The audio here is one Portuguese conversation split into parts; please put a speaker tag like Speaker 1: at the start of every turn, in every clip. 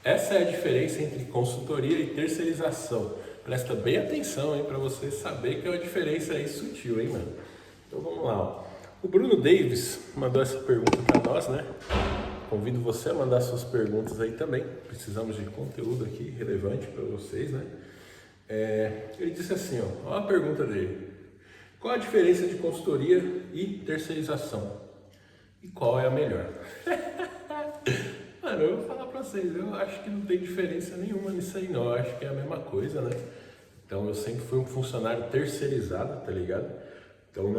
Speaker 1: Essa é a diferença entre consultoria e terceirização. Presta bem atenção, hein, para você saber que é uma diferença aí sutil, hein, mano. Então vamos lá, ó. O Bruno Davis mandou essa pergunta para nós, né? Convido você a mandar suas perguntas aí também. Precisamos de conteúdo aqui relevante para vocês, né? Ele disse assim, ó a pergunta dele. Qual a diferença de consultoria e terceirização? E qual é a melhor? Mano, eu vou falar pra vocês, eu acho que não tem diferença nenhuma nisso aí não, eu acho que é a mesma coisa, né? Então eu sempre fui um funcionário terceirizado, tá ligado? Então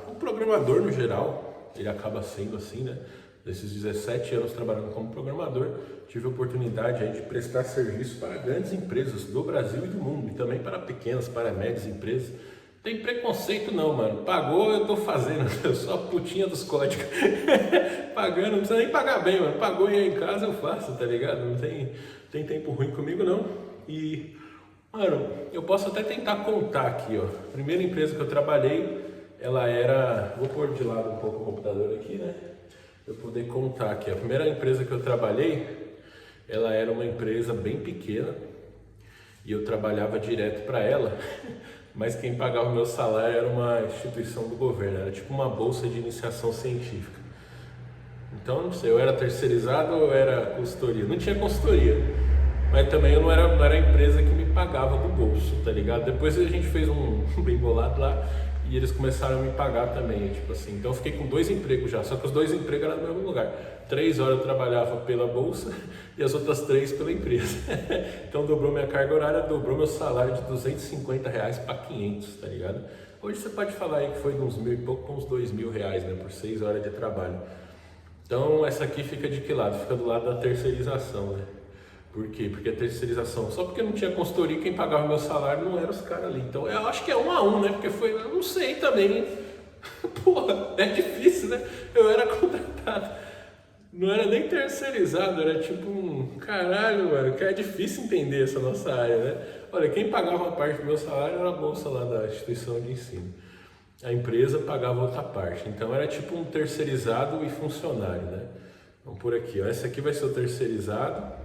Speaker 1: o programador no geral, ele acaba sendo assim, né? Desses 17 anos trabalhando como programador, tive a oportunidade aí de prestar serviço para grandes empresas do Brasil e do mundo, e também para pequenas, para médias empresas. Tem preconceito não, mano. Pagou, eu tô fazendo. Eu sou a putinha dos códigos. Pagando, não precisa nem pagar bem, mano. Pagou e aí em casa eu faço, tá ligado? Não tem tempo ruim comigo, não. E, mano, eu posso até tentar contar aqui, ó. A primeira empresa que eu trabalhei, ela era... Vou pôr de lado um pouco o computador aqui, né? Pra eu poder contar aqui. A primeira empresa que eu trabalhei, ela era uma empresa bem pequena. E eu trabalhava direto para ela. Mas quem pagava o meu salário era uma instituição do governo, era tipo uma bolsa de iniciação científica. Então, não sei, eu era terceirizado ou era consultoria? Não tinha consultoria, mas também eu não era a empresa que me pagava do bolso, tá ligado? Depois a gente fez um bem bolado lá e eles começaram a me pagar também, tipo assim. Então eu fiquei com 2 empregos já, só que os 2 empregos eram no mesmo lugar. 3 horas eu trabalhava pela bolsa e as outras 3 pela empresa. Então dobrou minha carga horária, dobrou meu salário de R$ 250 para 500, tá ligado? Hoje você pode falar aí que foi de uns 1.000 e pouco com uns R$ 2.000, né, por 6 horas de trabalho. Então essa aqui fica de que lado? Fica do lado da terceirização, né? Por quê? Porque a terceirização, só porque não tinha consultoria, quem pagava meu salário não eram os caras ali. Então eu acho que é 1 a 1, né? Porque foi, eu não sei também. Porra, é difícil, né? Eu era contratado. Não era nem terceirizado, era tipo um caralho, mano, que é difícil entender essa nossa área, né? Olha, quem pagava uma parte do meu salário era a bolsa lá da instituição de ensino. A empresa pagava outra parte. Então era tipo um terceirizado e funcionário, né? Vamos por aqui, ó. Esse aqui vai ser o terceirizado.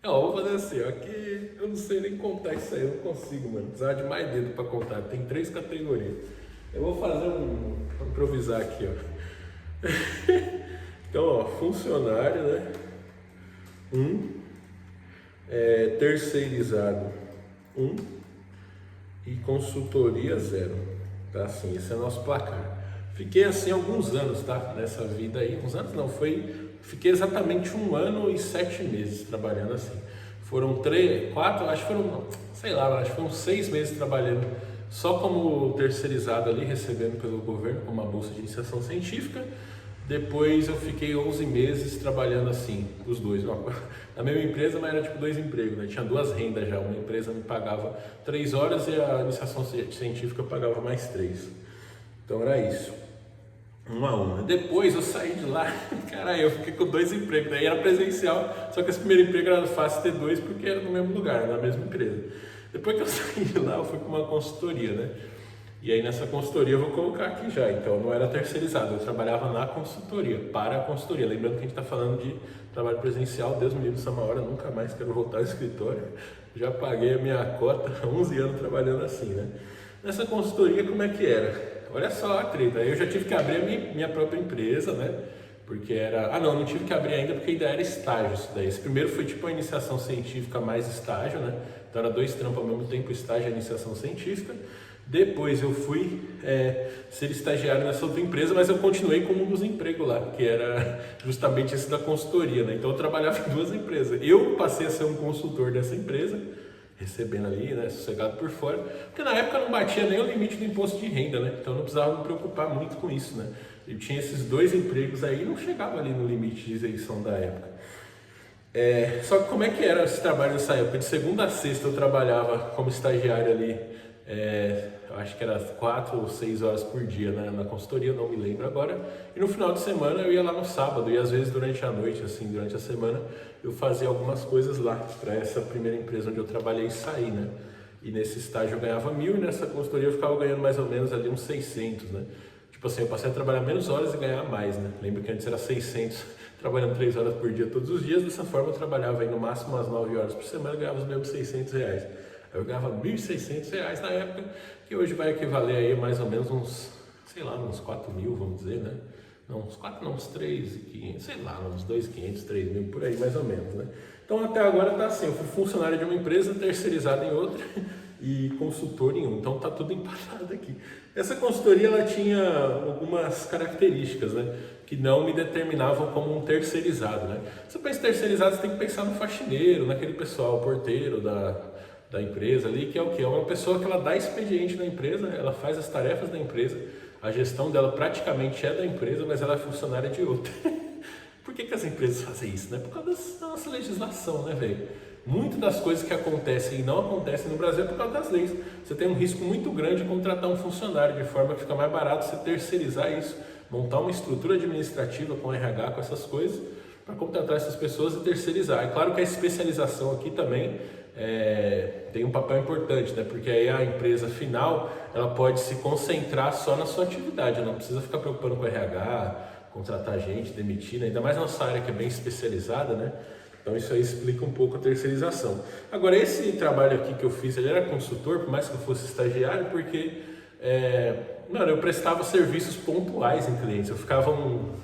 Speaker 1: Ó, vou fazer assim, ó, aqui eu não sei nem contar isso aí, eu não consigo, mano. Precisava de mais dedo para contar, tem 3 categorias. Eu vou fazer vou improvisar aqui, ó. Então, ó, funcionário, né? Terceirizado, 1 e consultoria 0. Tá assim, esse é o nosso placar. Fiquei assim alguns anos, tá? Nessa vida aí, uns anos não, fiquei exatamente 1 ano e 7 meses trabalhando assim. Foram 3, 4, acho que foram, sei lá, acho que foram 6 meses trabalhando só como terceirizado ali, recebendo pelo governo, com uma bolsa de iniciação científica. Depois eu fiquei 11 meses trabalhando assim, os dois, na mesma empresa, mas era tipo 2 empregos, né? Tinha 2 rendas já, uma empresa me pagava 3 horas e a iniciação científica pagava mais 3. Então era isso, 1 a 1. Depois eu saí de lá, caralho, eu fiquei com 2 empregos, daí era presencial, só que esse primeiro emprego era fácil ter 2 porque era no mesmo lugar, na mesma empresa. Depois que eu saí de lá, eu fui para uma consultoria, né? E aí nessa consultoria eu vou colocar aqui já, então não era terceirizado, eu trabalhava na consultoria, para a consultoria. Lembrando que a gente está falando de trabalho presencial, Deus me livre essa hora, nunca mais quero voltar ao escritório. Já paguei a minha cota, 11 anos trabalhando assim, né? Nessa consultoria como é que era? Olha só a treta, aí eu já tive que abrir a minha própria empresa, né? Porque era... Ah não tive que abrir ainda porque ainda era estágio isso daí. Esse primeiro foi tipo a iniciação científica mais estágio, né? Então era 2 trampos ao mesmo tempo, estágio e iniciação científica. Depois eu fui ser estagiário nessa outra empresa, mas eu continuei com um dos empregos lá, que era justamente esse da consultoria, né? Então eu trabalhava em 2 empresas. Eu passei a ser um consultor dessa empresa, recebendo ali, né, sossegado por fora, porque na época não batia nem o limite do imposto de renda, né? Então eu não precisava me preocupar muito com isso, né? Eu tinha esses 2 empregos aí e não chegava ali no limite de isenção da época. Só que como é que era esse trabalho nessa época? De segunda a sexta eu trabalhava como estagiário ali, eu acho que era 4 ou 6 horas por dia, né, na consultoria, não me lembro agora. E no final de semana eu ia lá no sábado e às vezes durante a noite, assim, durante a semana, eu fazia algumas coisas lá para essa primeira empresa onde eu trabalhei sair, né? E nesse estágio eu ganhava 1.000 e nessa consultoria eu ficava ganhando mais ou menos ali uns 600, né? Tipo assim, eu passei a trabalhar menos horas e ganhar mais, né? Lembro que antes era 600 trabalhando 3 horas por dia todos os dias. Dessa forma eu trabalhava aí no máximo umas 9 horas por semana e ganhava os meus R$600. Eu ganhava R$1.600 na época, que hoje vai equivaler aí mais ou menos uns, sei lá, uns 4 mil, vamos dizer, né? Não, uns 4 não, uns 3.500, sei lá, uns 2.500, 3 mil, por aí mais ou menos, né? Então até agora tá assim, eu fui funcionário de uma empresa, terceirizado em outra e consultor em um, então tá tudo empatado aqui. Essa consultoria, ela tinha algumas características, né, que não me determinavam como um terceirizado, né? Se você pensa em terceirizado, você tem que pensar no faxineiro, naquele pessoal, porteiro da empresa ali, que é o quê? É uma pessoa que ela dá expediente na empresa, ela faz as tarefas da empresa, a gestão dela praticamente é da empresa, mas ela é funcionária de outra. Por que as empresas fazem isso, né? Por causa da nossa legislação, né, velho? Muitas das coisas que acontecem e não acontecem no Brasil é por causa das leis. Você tem um risco muito grande de contratar um funcionário, de forma que fica mais barato você terceirizar isso, montar uma estrutura administrativa com RH, com essas coisas, para contratar essas pessoas e terceirizar. É claro que a especialização aqui também tem um papel importante, né? Porque aí a empresa final, ela pode se concentrar só na sua atividade, não precisa ficar preocupando com RH, contratar gente, demitir, né? Ainda mais na nossa área que é bem especializada, né? Então isso aí explica um pouco a terceirização. Agora, esse trabalho aqui que eu fiz, ele era consultor, por mais que eu fosse estagiário, porque mano, eu prestava serviços pontuais em clientes. Eu ficava,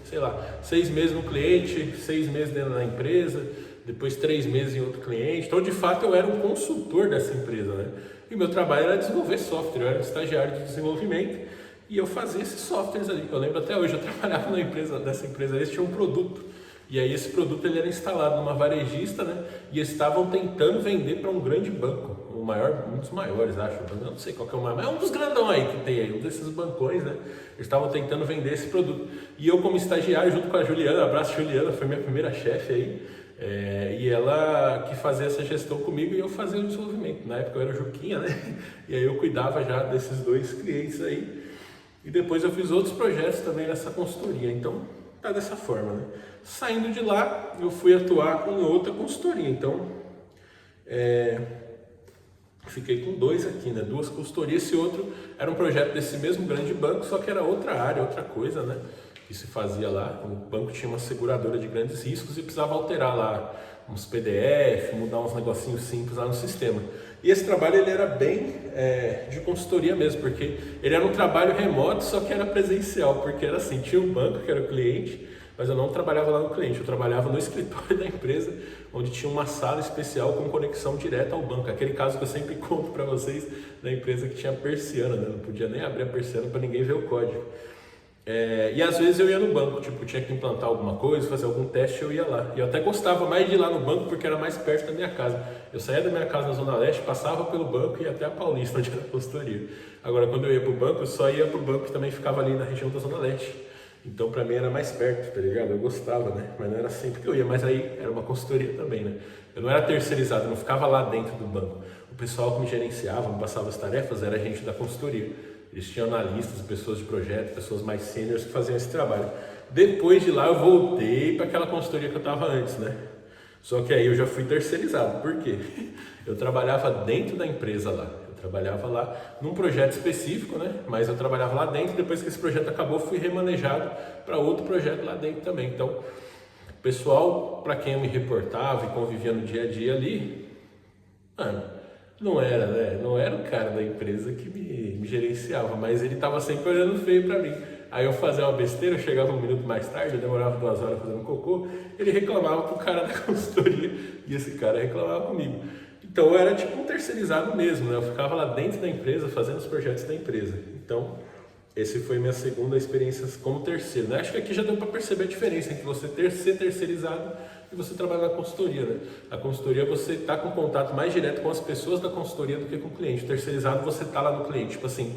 Speaker 1: sei lá, 6 meses no cliente, 6 meses dentro da empresa, depois 3 meses em outro cliente. Então, de fato, eu era um consultor dessa empresa, né? E meu trabalho era desenvolver software, eu era um estagiário de desenvolvimento e eu fazia esses softwares ali. Eu lembro até hoje, eu trabalhava dessa empresa, eles tinham um produto. E aí esse produto ele era instalado numa varejista, né? E eles estavam tentando vender para um grande banco, um dos maiores, acho. Eu não sei qual que é o maior, mas é um dos grandão aí que tem aí, um desses bancões, né? Eles estavam tentando vender esse produto. E eu, como estagiário, junto com a Juliana, abraço Juliana, foi minha primeira chefe aí. E ela que fazia essa gestão comigo e eu fazia o desenvolvimento. Na época eu era Juquinha, né? E aí eu cuidava já desses 2 clientes aí. E depois eu fiz outros projetos também nessa consultoria. Então, tá dessa forma, né? Saindo de lá, eu fui atuar em outra consultoria. Então, fiquei com 2 aqui, né? 2 consultorias. Esse outro era um projeto desse mesmo grande banco, só que era outra área, outra coisa, né? Que se fazia lá. O banco tinha uma seguradora de grandes riscos e precisava alterar lá uns PDF, mudar uns negocinhos simples lá no sistema. E esse trabalho ele era bem de consultoria mesmo, porque ele era um trabalho remoto, só que era presencial, porque era assim, tinha um banco que era o cliente, mas eu não trabalhava lá no cliente, eu trabalhava no escritório da empresa, onde tinha uma sala especial com conexão direta ao banco. Aquele caso que eu sempre conto para vocês, da empresa que tinha persiana, né? Não podia nem abrir a persiana para ninguém ver o código. E às vezes eu ia no banco, tipo, tinha que implantar alguma coisa, fazer algum teste, eu ia lá. E eu até gostava mais de ir lá no banco porque era mais perto da minha casa. Eu saía da minha casa na Zona Leste, passava pelo banco e ia até a Paulista, onde era a consultoria. Agora, quando eu ia pro banco, eu só ia pro banco que também ficava ali na região da Zona Leste. Então, pra mim era mais perto, tá ligado? Eu gostava, né? Mas não era sempre que eu ia, mas aí era uma consultoria também, né? Eu não era terceirizado, eu não ficava lá dentro do banco. O pessoal que me gerenciava, me passava as tarefas, era gente da consultoria. Eles tinham analistas, pessoas de projeto, pessoas mais sêniores que faziam esse trabalho. Depois de lá eu voltei para aquela consultoria que eu estava antes, né? Só que aí eu já fui terceirizado. Por quê? Eu trabalhava dentro da empresa lá. Eu trabalhava lá num projeto específico, né? Mas eu trabalhava lá dentro. Depois que esse projeto acabou, fui remanejado para outro projeto lá dentro também. Então, o pessoal para quem eu me reportava e convivia no dia a dia ali, mano, não era, né? Não era o cara da empresa que me gerenciava, mas ele estava sempre olhando feio para mim. Aí eu fazia uma besteira, eu chegava 1 minuto mais tarde, eu demorava 2 horas fazendo cocô, ele reclamava com o cara da consultoria e esse cara reclamava comigo. Então eu era tipo um terceirizado mesmo, né? Eu ficava lá dentro da empresa fazendo os projetos da empresa. Então, esse foi minha segunda experiência como terceiro, né? Acho que aqui já deu para perceber a diferença entre você ser terceirizado e você trabalhar na consultoria, né? A consultoria você está com contato mais direto com as pessoas da consultoria do que com o cliente. O terceirizado você está lá no cliente, tipo assim,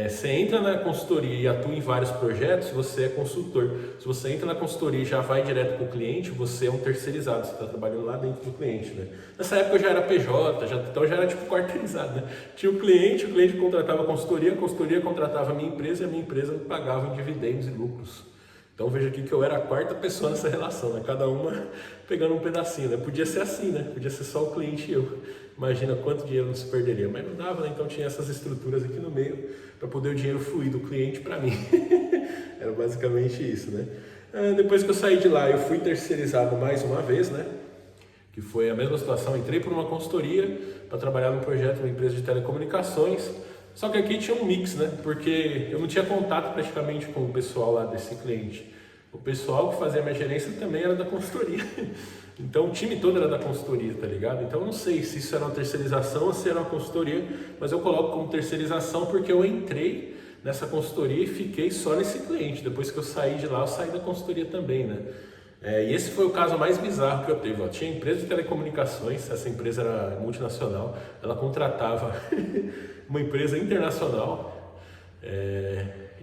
Speaker 1: você entra na consultoria e atua em vários projetos, você é consultor. Se você entra na consultoria e já vai direto com o cliente, você é um terceirizado, você está trabalhando lá dentro do cliente, né? Nessa época eu já era PJ, então já era tipo quarteirizado, né? Tinha o cliente contratava a consultoria contratava a minha empresa e a minha empresa me pagava em dividendos e lucros. Então veja aqui que eu era a 4ª pessoa nessa relação, né? Cada uma pegando um pedacinho, né? Podia ser assim, né? Podia ser só o cliente e eu. Imagina quanto dinheiro não se perderia, mas não dava, né? Então tinha essas estruturas aqui no meio para poder o dinheiro fluir do cliente para mim. Era basicamente isso, né? Depois que eu saí de lá, eu fui terceirizado mais uma vez, né? Que foi a mesma situação, entrei por uma consultoria para trabalhar num projeto de uma empresa de telecomunicações, só que aqui tinha um mix, né? Porque eu não tinha contato praticamente com o pessoal lá desse cliente. O pessoal que fazia a minha gerência também era da consultoria. Então o time todo era da consultoria, tá ligado? Então eu não sei se isso era uma terceirização ou se era uma consultoria, mas eu coloco como terceirização porque eu entrei nessa consultoria e fiquei só nesse cliente. Depois que eu saí de lá, eu saí da consultoria também, né? E esse foi o caso mais bizarro que eu teve. Ó. Tinha empresa de telecomunicações, essa empresa era multinacional, ela contratava uma empresa internacional.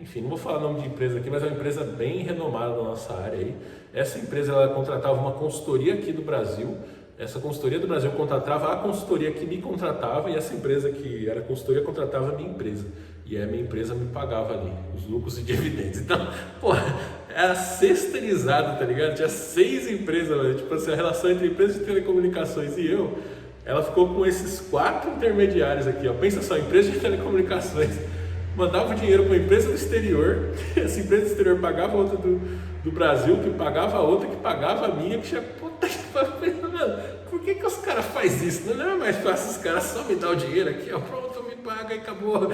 Speaker 1: Enfim, não vou falar o nome de empresa aqui, mas é uma empresa bem renomada na nossa área aí. Essa empresa ela contratava uma consultoria aqui do Brasil. Essa consultoria do Brasil contratava a consultoria que me contratava e essa empresa que era consultoria contratava a minha empresa. E a minha empresa me pagava ali os lucros e dividendos. Então, porra, era sexteirizado, tá ligado? Tinha 6 empresas, velho. Tipo assim, a relação entre empresas de telecomunicações e eu, ela ficou com esses 4 intermediários aqui, ó. Pensa só, empresa de telecomunicações mandava o dinheiro para uma empresa do exterior, essa empresa do exterior pagava outra do Brasil, que pagava a outra, que pagava a minha, que tinha puta que pariu, mano, por que os caras fazem isso? Não é mais fácil os caras só me dar o dinheiro aqui, ó, pronto, me paga e acabou,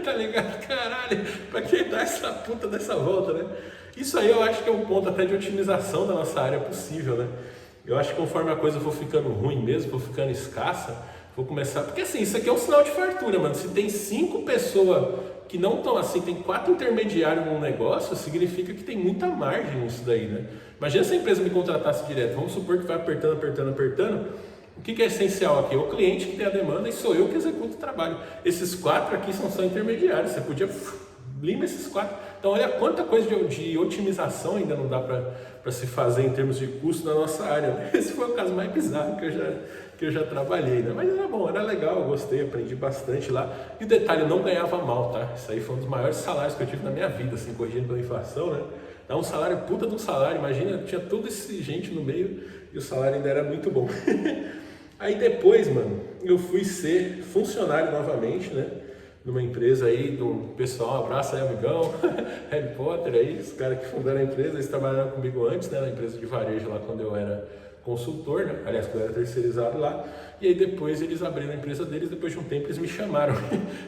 Speaker 1: tá ligado? Caralho, pra que dar essa puta dessa volta, né? Isso aí eu acho que é um ponto até de otimização da nossa área possível, né? Eu acho que conforme a coisa for ficando ruim mesmo, for ficando escassa, vou começar, porque assim, isso aqui é um sinal de fartura, mano. Se tem 5 pessoas que não estão assim, tem 4 intermediários num negócio, significa que tem muita margem nisso daí, né? Imagina se a empresa me contratasse direto, vamos supor que vai apertando, o que é essencial aqui? É o cliente que tem a demanda e sou eu que executo o trabalho. Esses 4 aqui são só intermediários, você podia lima esses 4. Então olha quanta coisa de otimização ainda não dá para se fazer em termos de custo na nossa área. Esse foi o caso mais bizarro que eu já trabalhei, né? Mas era bom, era legal, eu gostei, aprendi bastante lá. E o detalhe, eu não ganhava mal, tá? Isso aí foi um dos maiores salários que eu tive na minha vida, assim, corrigindo pela inflação, né? Dá um salário, puta de um salário, imagina, tinha toda essa gente no meio e o salário ainda era muito bom. Aí depois, mano, eu fui ser funcionário novamente, né? Numa empresa aí do pessoal, um abraço aí, amigão, Harry Potter aí, os caras que fundaram a empresa, eles trabalharam comigo antes, né? Na empresa de varejo lá quando eu era consultor, né? Aliás, quando eu era terceirizado lá, e aí depois eles abriram a empresa deles, depois de um tempo eles me chamaram,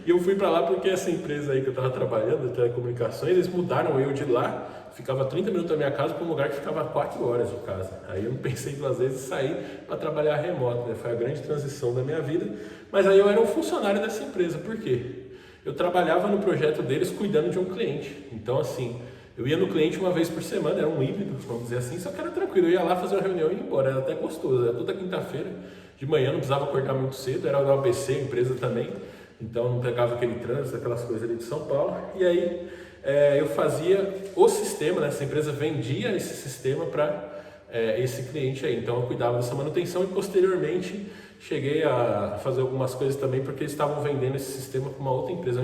Speaker 1: e eu fui para lá porque essa empresa aí que eu estava trabalhando, de telecomunicações, eles mudaram eu de lá, ficava 30 minutos da minha casa para um lugar que ficava 4 horas de casa, aí eu não pensei 2 vezes em sair para trabalhar remoto, né? Foi a grande transição da minha vida, mas aí eu era um funcionário dessa empresa, por quê? Eu trabalhava no projeto deles cuidando de um cliente, então assim, eu ia no cliente uma vez por semana, era um híbrido, vamos dizer assim, só que era tranquilo, eu ia lá fazer uma reunião e ia embora, era até gostoso, era toda quinta-feira, de manhã, não precisava acordar muito cedo, era da ABC, a empresa também, então não pegava aquele trânsito, aquelas coisas ali de São Paulo, e aí eu fazia o sistema, né? Essa empresa vendia esse sistema para esse cliente aí, então eu cuidava dessa manutenção e posteriormente cheguei a fazer algumas coisas também porque eles estavam vendendo esse sistema para uma outra empresa,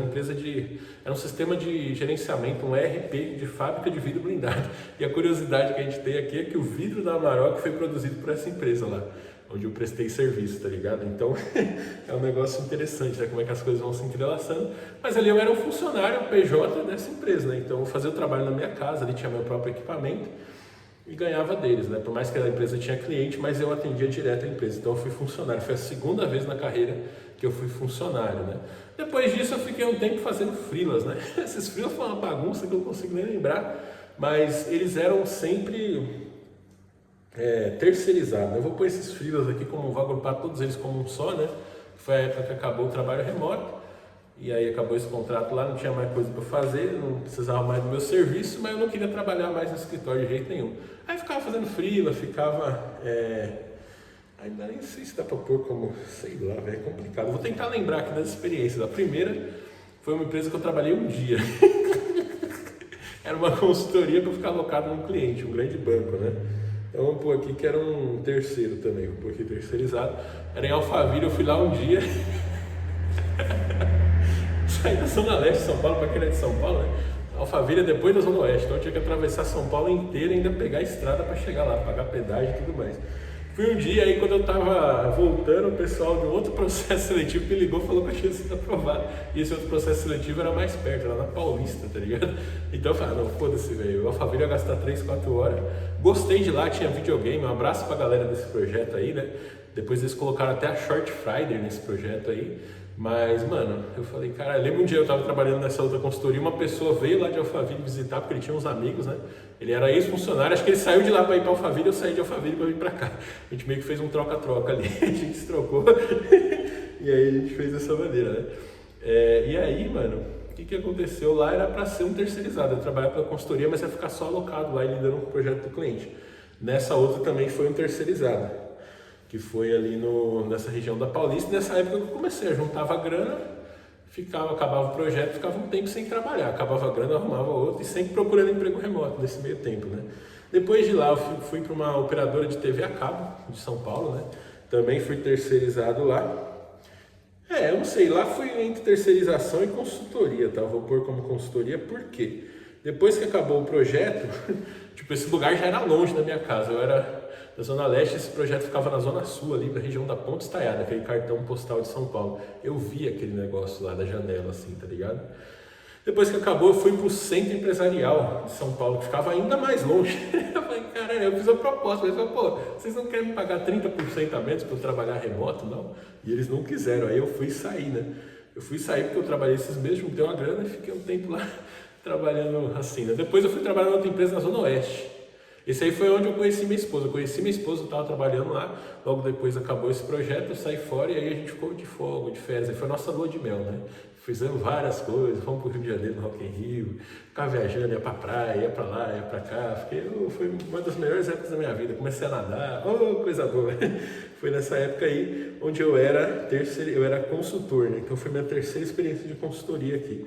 Speaker 1: era um sistema de gerenciamento, um ERP de fábrica de vidro blindado. E a curiosidade que a gente tem aqui é que o vidro da Amarok foi produzido por essa empresa lá, onde eu prestei serviço, tá ligado? Então é um negócio interessante, né? Como é que as coisas vão se entrelaçando. Mas ali eu era um funcionário PJ dessa empresa, né? Então eu fazia o trabalho na minha casa, ali tinha meu próprio equipamento e ganhava deles, né? Por mais que a empresa tinha cliente, mas eu atendia direto a empresa, então eu fui funcionário, foi a segunda vez na carreira que eu fui funcionário, né? Depois disso eu fiquei um tempo fazendo freelas, né? Esses freelas foram uma bagunça que eu não consigo nem lembrar, mas eles eram sempre terceirizados. Eu vou pôr esses freelas aqui, vou agrupar todos eles como um só, né? Foi a época que acabou o trabalho remoto, e aí acabou esse contrato lá, não tinha mais coisa para fazer, não precisava mais do meu serviço, mas eu não queria trabalhar mais no escritório de jeito nenhum. Aí ficava fazendo freela, ainda nem sei se dá para pôr como, sei lá, é complicado. Vou tentar lembrar aqui das experiências. A primeira foi uma empresa que eu trabalhei um dia. Era uma consultoria para ficar alocado num cliente, um grande banco, né? Então vamos pôr aqui que era um terceiro também, vou pôr aqui terceirizado. Era em Alphaville, eu fui lá um dia. Saí da Zona Leste de São Paulo, para quem é de São Paulo, né? Alphaville é depois da Zona Oeste, então eu tinha que atravessar São Paulo inteira e ainda pegar a estrada para chegar lá, pagar pedágio e tudo mais. Fui um dia aí, quando eu tava voltando, o pessoal de um outro processo seletivo me ligou e falou que eu tinha sido aprovado. E esse outro processo seletivo era mais perto, era na Paulista, tá ligado? Então eu falei, não, foda-se, velho. O Alphaville ia gastar 3, 4 horas. Gostei de lá, tinha videogame. Um abraço pra galera desse projeto aí, né? Depois eles colocaram até a Short Friday nesse projeto aí. Mas, mano, eu falei, cara, lembra um dia eu tava trabalhando nessa outra consultoria, uma pessoa veio lá de Alphaville visitar, porque ele tinha uns amigos, né? Ele era ex-funcionário, acho que ele saiu de lá para ir para Alphaville, eu saí de Alphaville para vir para cá. A gente meio que fez um troca-troca ali, a gente se trocou, e aí a gente fez dessa maneira, né? E aí, mano, o que aconteceu lá era para ser um terceirizado, eu trabalhava pela consultoria, mas ia ficar só alocado lá e lidando com o projeto do cliente. Nessa outra também foi um terceirizado, que foi ali nessa região da Paulista, e nessa época que eu comecei, eu juntava grana, acabava o projeto, ficava um tempo sem trabalhar, acabava a grana, arrumava outro e sempre procurando emprego remoto nesse meio tempo, né? Depois de lá eu fui para uma operadora de TV a cabo de São Paulo, né? Também fui terceirizado lá. Eu não sei, lá fui entre terceirização e consultoria, tá? Vou pôr como consultoria, por quê? Depois que acabou o projeto, tipo, esse lugar já era longe da minha casa, eu era da Zona Leste, esse projeto ficava na Zona Sul, ali na região da Ponte Estaiada, aquele cartão postal de São Paulo. Eu vi aquele negócio lá da janela, assim, tá ligado? Depois que acabou, eu fui pro Centro Empresarial de São Paulo, que ficava ainda mais longe. Eu falei, caralho, eu fiz a proposta, mas eu falei, pô, vocês não querem me pagar 30% a menos para eu trabalhar remoto, não? E eles não quiseram, aí eu fui sair, né? Eu fui sair porque eu trabalhei esses meses, juntei uma grana e fiquei um tempo lá trabalhando assim, né? Depois eu fui trabalhar em outra empresa na Zona Oeste. Esse aí foi onde eu conheci minha esposa. Eu conheci minha esposa, eu estava trabalhando lá, logo depois acabou esse projeto, eu saí fora e aí a gente ficou de folga, de férias. Aí foi a nossa lua de mel, né? Fizemos várias coisas, fomos para o Rio de Janeiro, no Rock in Rio, ficava viajando, ia para praia, ia para lá, ia para cá. Foi uma das melhores épocas da minha vida. Comecei a nadar, coisa boa. Foi nessa época aí onde eu era consultor, né? Então foi minha terceira experiência de consultoria aqui,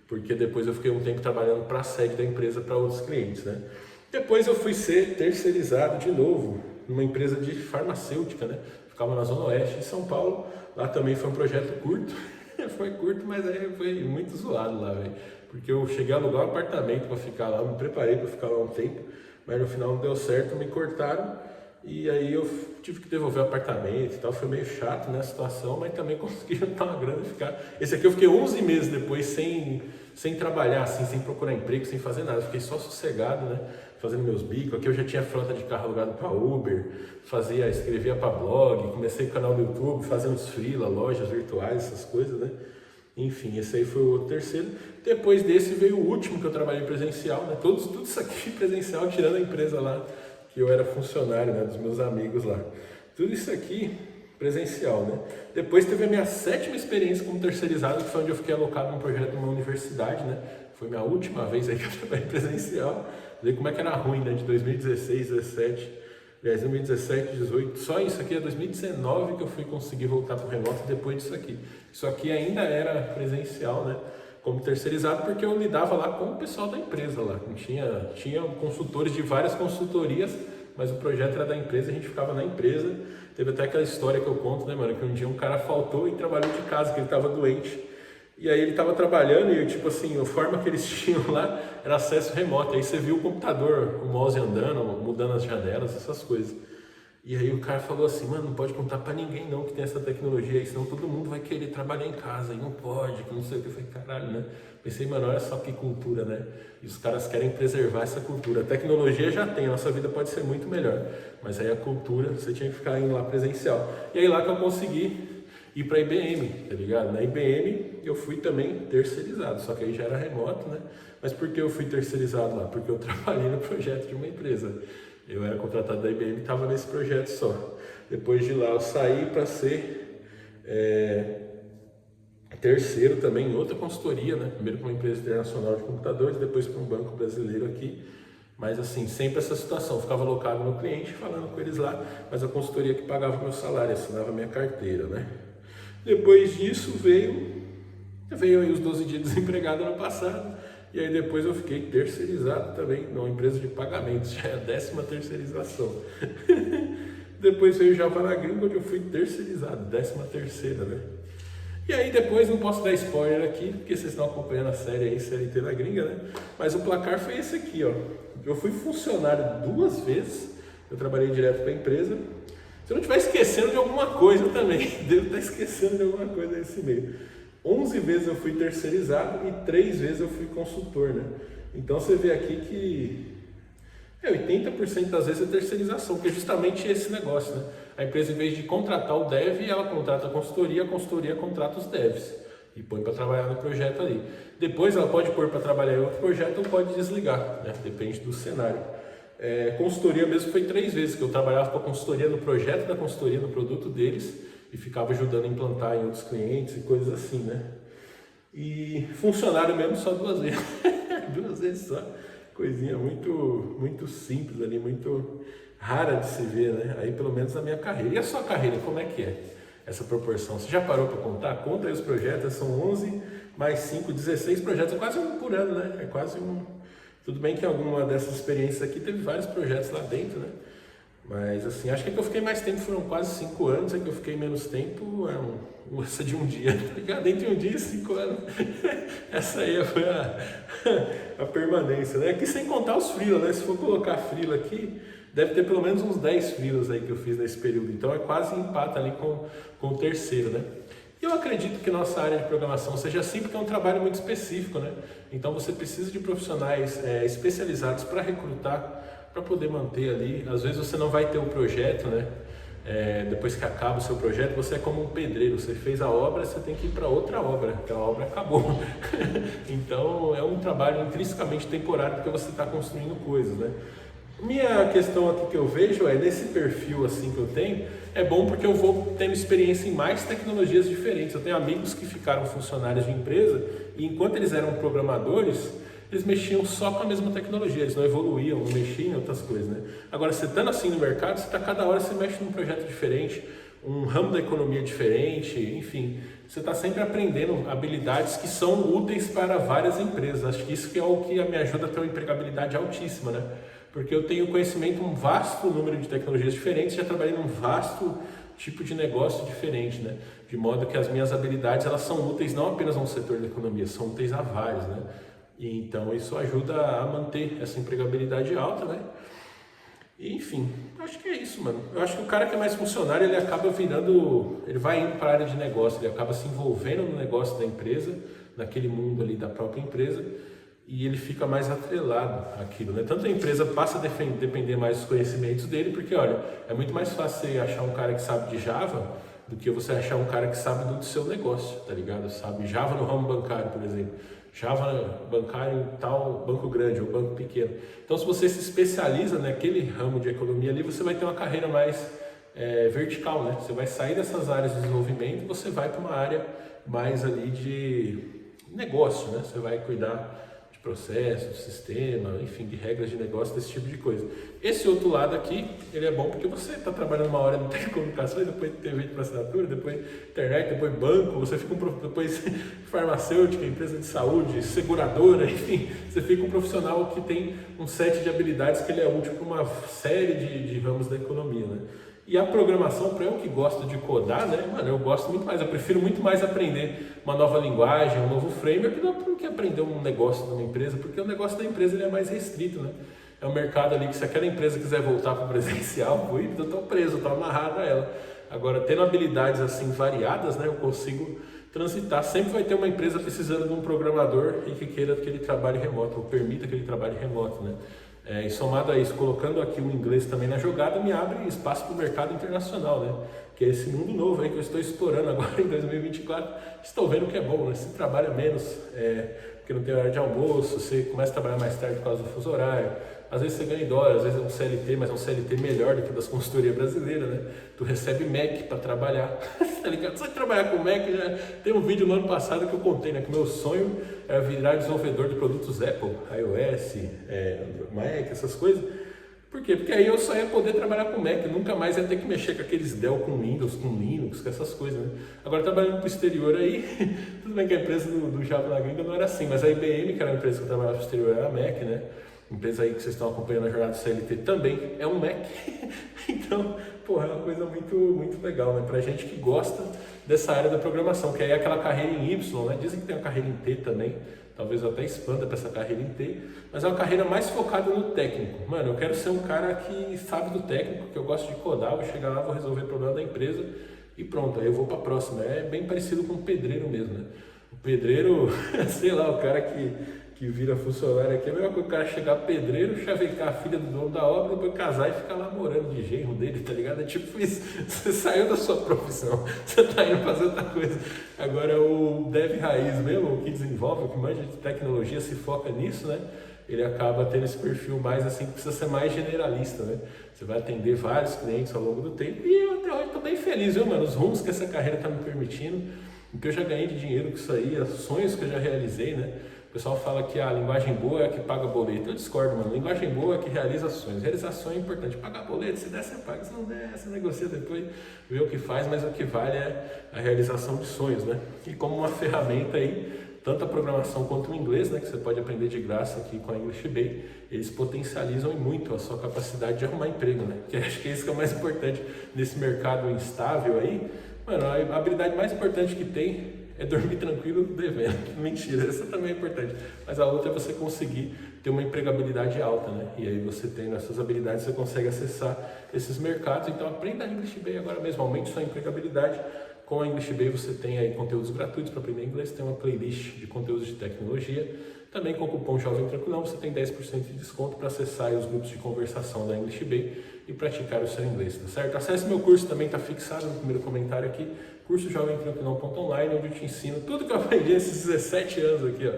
Speaker 1: porque depois eu fiquei um tempo trabalhando para a sede da empresa, para outros clientes, né? Depois eu fui ser terceirizado de novo numa empresa de farmacêutica, né? Ficava na Zona Oeste de São Paulo. Lá também foi um projeto curto. Foi curto, mas aí foi muito zoado lá, velho. Porque eu cheguei a alugar um apartamento para ficar lá, me preparei para ficar lá um tempo, mas no final não deu certo, me cortaram e aí eu tive que devolver o apartamento e tal. Foi meio chato, né, a situação, mas também consegui juntar uma grana e ficar. Esse aqui eu fiquei 11 meses depois sem trabalhar, assim, sem procurar emprego, sem fazer nada. Fiquei só sossegado, né? Fazendo meus bicos. Aqui eu já tinha frota de carro alugado para Uber, escrevia para blog, comecei o canal do YouTube, fazendo uns freela, lojas virtuais, essas coisas, né? Enfim, esse aí foi o terceiro. Depois desse veio o último que eu trabalhei presencial, né? Tudo isso aqui presencial, tirando a empresa lá, que eu era funcionário, né? Dos meus amigos lá. Tudo isso aqui presencial, né? Depois teve a minha 7ª experiência como terceirizado, que foi onde eu fiquei alocado num projeto numa universidade, né? Foi minha última vez aí que eu trabalhei presencial. Ver como é que era ruim, né? De 2016, 17, 2017, 18. Só isso aqui é 2019 que eu fui conseguir voltar para o remoto depois disso aqui. Isso aqui ainda era presencial, né? Como terceirizado, porque eu lidava lá com o pessoal da empresa lá. Tinha consultores de várias consultorias, mas o projeto era da empresa, a gente ficava na empresa. Teve até aquela história que eu conto, né, mano? Que um dia um cara faltou e trabalhou de casa, que ele estava doente. E aí ele estava trabalhando e, tipo assim, a forma que eles tinham lá era acesso remoto. Aí você viu o computador, o mouse andando, mudando as janelas, essas coisas. E aí o cara falou assim, mano, não pode contar pra ninguém não que tem essa tecnologia aí, senão todo mundo vai querer trabalhar em casa, e não pode, que não sei o que. Eu falei, caralho, né? Pensei, mano, olha só que cultura, né? E os caras querem preservar essa cultura. A tecnologia já tem, a nossa vida pode ser muito melhor, mas aí a cultura, você tinha que ficar indo lá presencial. E aí lá que eu consegui ir para a IBM, tá ligado? Na IBM eu fui também terceirizado, só que aí já era remoto, né? Mas por que eu fui terceirizado lá? Porque eu trabalhei no projeto de uma empresa. Eu era contratado da IBM e estava nesse projeto só. Depois de lá eu saí para ser terceiro também em outra consultoria, né? Primeiro para uma empresa internacional de computadores, depois para um banco brasileiro aqui. Mas assim, sempre essa situação, eu ficava alocado no cliente, falando com eles lá, mas a consultoria que pagava o meu salário, assinava a minha carteira, né? Depois disso veio aí os 12 dias desempregado ano passado, e aí depois eu fiquei terceirizado também numa empresa de pagamentos, já é a 10ª terceirização. Depois veio o Java na Gringa, onde eu fui terceirizado, 13ª, né? E aí depois, não posso dar spoiler aqui, porque vocês estão acompanhando a série aí, CLT na Gringa, né? Mas o placar foi esse aqui, ó. Eu fui funcionário 2 vezes, eu trabalhei direto para a empresa, Se eu não estiver esquecendo de alguma coisa também, devo estar esquecendo de alguma coisa nesse meio. 11 vezes eu fui terceirizado e 3 vezes eu fui consultor, né? Então você vê aqui que 80% das vezes é terceirização, porque é justamente esse negócio, né? A empresa, em vez de contratar o dev, ela contrata a consultoria contrata os devs e põe para trabalhar no projeto ali. Depois ela pode pôr para trabalhar em outro projeto ou pode desligar, né? Depende do cenário. Consultoria mesmo foi 3 vezes, que eu trabalhava com a consultoria no projeto da consultoria, no produto deles, e ficava ajudando a implantar em outros clientes e coisas assim, né? E funcionário mesmo só 2 vezes, 2 vezes só, coisinha muito simples ali, muito rara de se ver, né? Aí pelo menos na minha carreira. E a sua carreira, como é que é essa proporção? Você já parou para contar? Conta aí os projetos, são 11 mais 5, 16 projetos, é quase um por ano, né? É quase um... Tudo bem que alguma dessas experiências aqui teve vários projetos lá dentro, né? Mas assim, acho que a que eu fiquei mais tempo foram quase 5 anos, a que eu fiquei menos tempo essa de um dia, tá ligado? Entre um dia e 5 anos. Essa aí foi a permanência, né? Aqui sem contar os freelas, né? Se for colocar freela aqui, deve ter pelo menos uns 10 freelas aí que eu fiz nesse período. Então é quase empata ali com o terceiro, né? Eu acredito que nossa área de programação seja assim, porque é um trabalho muito específico, né? Então você precisa de profissionais especializados para recrutar, para poder manter ali. Às vezes você não vai ter o projeto, né? Depois que acaba o seu projeto, você é como um pedreiro, você fez a obra, você tem que ir para outra obra, porque a obra acabou. Então é um trabalho intrinsecamente temporário, porque você está construindo coisas, né? Minha questão aqui que eu vejo nesse perfil assim que eu tenho, é bom porque eu vou tendo experiência em mais tecnologias diferentes. Eu tenho amigos que ficaram funcionários de empresa e enquanto eles eram programadores, eles mexiam só com a mesma tecnologia, eles não evoluíam, não mexiam em outras coisas, né? Agora, você estando assim no mercado, cada hora você mexe num projeto diferente, um ramo da economia diferente, enfim, você está sempre aprendendo habilidades que são úteis para várias empresas. Acho que isso que é o que me ajuda a ter uma empregabilidade altíssima, né? Porque eu tenho conhecimento em um vasto número de tecnologias diferentes, já trabalhei num vasto tipo de negócio diferente, né? De modo que as minhas habilidades, elas são úteis não apenas a um setor da economia, são úteis a vários, né? E então isso ajuda a manter essa empregabilidade alta, né? E, enfim, acho que é isso, mano. Eu acho que o cara que é mais funcionário, ele acaba virando, ele vai indo para a área de negócio, ele acaba se envolvendo no negócio da empresa, naquele mundo ali da própria empresa, e ele fica mais atrelado àquilo, né? Tanto a empresa passa a depender mais dos conhecimentos dele, porque, olha, é muito mais fácil você achar um cara que sabe de Java do que você achar um cara que sabe do seu negócio, tá ligado? Sabe Java no ramo bancário, por exemplo. Java bancário em tal banco grande ou banco pequeno. Então, se você se especializa naquele ramo de economia ali, você vai ter uma carreira mais vertical, né? Você vai sair dessas áreas de desenvolvimento e você vai para uma área mais ali de negócio, né? Você vai cuidar de processo, de sistema, enfim, de regras de negócio, desse tipo de coisa. Esse outro lado aqui, ele é bom porque você está trabalhando uma hora de telecomunicações, depois TV para assinatura, depois internet, depois banco, você fica depois farmacêutica, empresa de saúde, seguradora, enfim, você fica um profissional que tem um set de habilidades que ele é útil para uma série de ramos da economia, né? E a programação, para eu que gosto de codar, né, mano, eu gosto muito mais, eu prefiro muito mais aprender uma nova linguagem, um novo framework, do que aprender um negócio de uma empresa, porque o negócio da empresa ele é mais restrito, né? É um mercado ali que se aquela empresa quiser voltar para o presencial, eu estou preso, estou amarrado a ela. Agora, tendo habilidades assim variadas, né, eu consigo transitar. Sempre vai ter uma empresa precisando de um programador e que queira que ele trabalhe remoto, ou permita que ele trabalhe remoto, né? E somado a isso, colocando aqui o inglês também na jogada, me abre espaço para o mercado internacional, né? Que é esse mundo novo aí que eu estou explorando agora em 2024. Estou vendo que é bom, né? Você trabalha menos, porque não tem horário de almoço, você começa a trabalhar mais tarde por causa do fuso horário. Às vezes você ganha em dólar, às vezes é um CLT, mas é um CLT melhor do que das consultorias brasileiras, né? Tu recebe Mac para trabalhar, tá ligado? Só de trabalhar com Mac, já tem um vídeo no ano passado que eu contei, né? Que o meu sonho era virar desenvolvedor de produtos Apple, iOS, Mac, essas coisas. Por quê? Porque aí eu só ia poder trabalhar com Mac, nunca mais ia ter que mexer com aqueles Dell, com Windows, com Linux, com essas coisas, né? Agora trabalhando para o exterior aí, tudo bem que a empresa do Java na gringa não era assim, mas a IBM, que era a empresa que eu trabalhava no exterior, era a Mac, né? Empresa aí que vocês estão acompanhando a jornada do CLT também é um Mac. Então, porra, é uma coisa muito, muito legal, né? Pra gente que gosta dessa área da programação, que aí é aquela carreira em Y, né? Dizem que tem uma carreira em T também, talvez eu até expanda para essa carreira em T, mas é uma carreira mais focada no técnico. Mano, eu quero ser um cara que sabe do técnico, que eu gosto de codar, vou chegar lá, vou resolver o problema da empresa e pronto, aí eu vou para a próxima. É bem parecido com o pedreiro mesmo, né? O pedreiro, sei lá, o cara que vira funcionário aqui, é a mesma coisa que o cara chegar pedreiro, chavecar a filha do dono da obra, depois casar e ficar lá morando de genro dele, tá ligado? É tipo isso, você saiu da sua profissão, você tá indo fazer outra coisa. Agora o dev raiz mesmo, o que desenvolve, o que manja de tecnologia se foca nisso, né? Ele acaba tendo esse perfil mais assim, que precisa ser mais generalista, né? Você vai atender vários clientes ao longo do tempo e eu até hoje tô bem feliz, viu, mano? Os rumos que essa carreira tá me permitindo, o que eu já ganhei de dinheiro com isso aí, os sonhos que eu já realizei, né? O pessoal fala que a linguagem boa é a que paga boleto. Eu discordo, mano. Linguagem boa é a que realiza ações. Realização é importante. Pagar boleto, se der, você paga. Se não der, você negocia depois, vê o que faz, mas o que vale é a realização de sonhos, né? E como uma ferramenta aí, tanto a programação quanto o inglês, né, que você pode aprender de graça aqui com a English Bay, eles potencializam muito a sua capacidade de arrumar emprego, né? Que acho que é isso que é o mais importante nesse mercado instável aí. Mano, a habilidade mais importante que tem é dormir tranquilo devendo. Mentira, essa também é importante. Mas a outra é você conseguir ter uma empregabilidade alta, né? E aí você tendo essas habilidades, você consegue acessar esses mercados. Então aprenda a English Bay agora mesmo, aumente sua empregabilidade. Com a English Bay você tem aí conteúdos gratuitos para aprender inglês, tem uma playlist de conteúdos de tecnologia. Também com o cupom Jovem Tranquilão você tem 10% de desconto para acessar os grupos de conversação da English Bay e praticar o seu inglês, tá certo? Acesse meu curso, também está fixado no primeiro comentário aqui, curso jovemtranquilão.online, onde eu te ensino tudo que eu aprendi nesses 17 anos aqui, ó,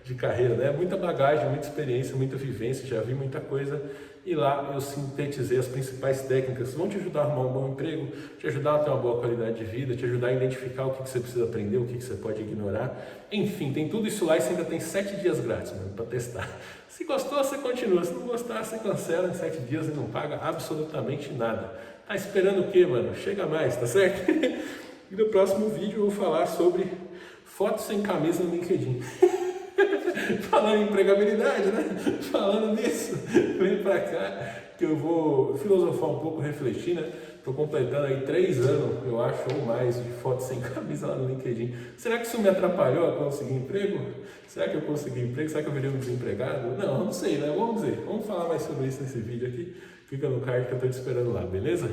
Speaker 1: de carreira, né? Muita bagagem, muita experiência, muita vivência, já vi muita coisa. E lá eu sintetizei as principais técnicas que vão te ajudar a arrumar um bom emprego, te ajudar a ter uma boa qualidade de vida, te ajudar a identificar o que você precisa aprender, o que você pode ignorar. Enfim, tem tudo isso lá e você ainda tem 7 dias grátis, mano, para testar. Se gostou, você continua. Se não gostar, você cancela em 7 dias e não paga absolutamente nada. Tá esperando o quê, mano? Chega mais, tá certo? E no próximo vídeo eu vou falar sobre fotos sem camisa no LinkedIn. Falando em empregabilidade, né? Falando nisso, vem pra cá que eu vou filosofar um pouco, refletir, né? Tô completando aí 3 anos, eu acho, ou mais, de fotos sem camisa lá no LinkedIn. Será que isso me atrapalhou a conseguir emprego? Será que eu consegui emprego? Será que eu virei um desempregado? Não sei, né? Vamos ver. Vamos falar mais sobre isso nesse vídeo aqui. Fica no card que eu tô te esperando lá, beleza?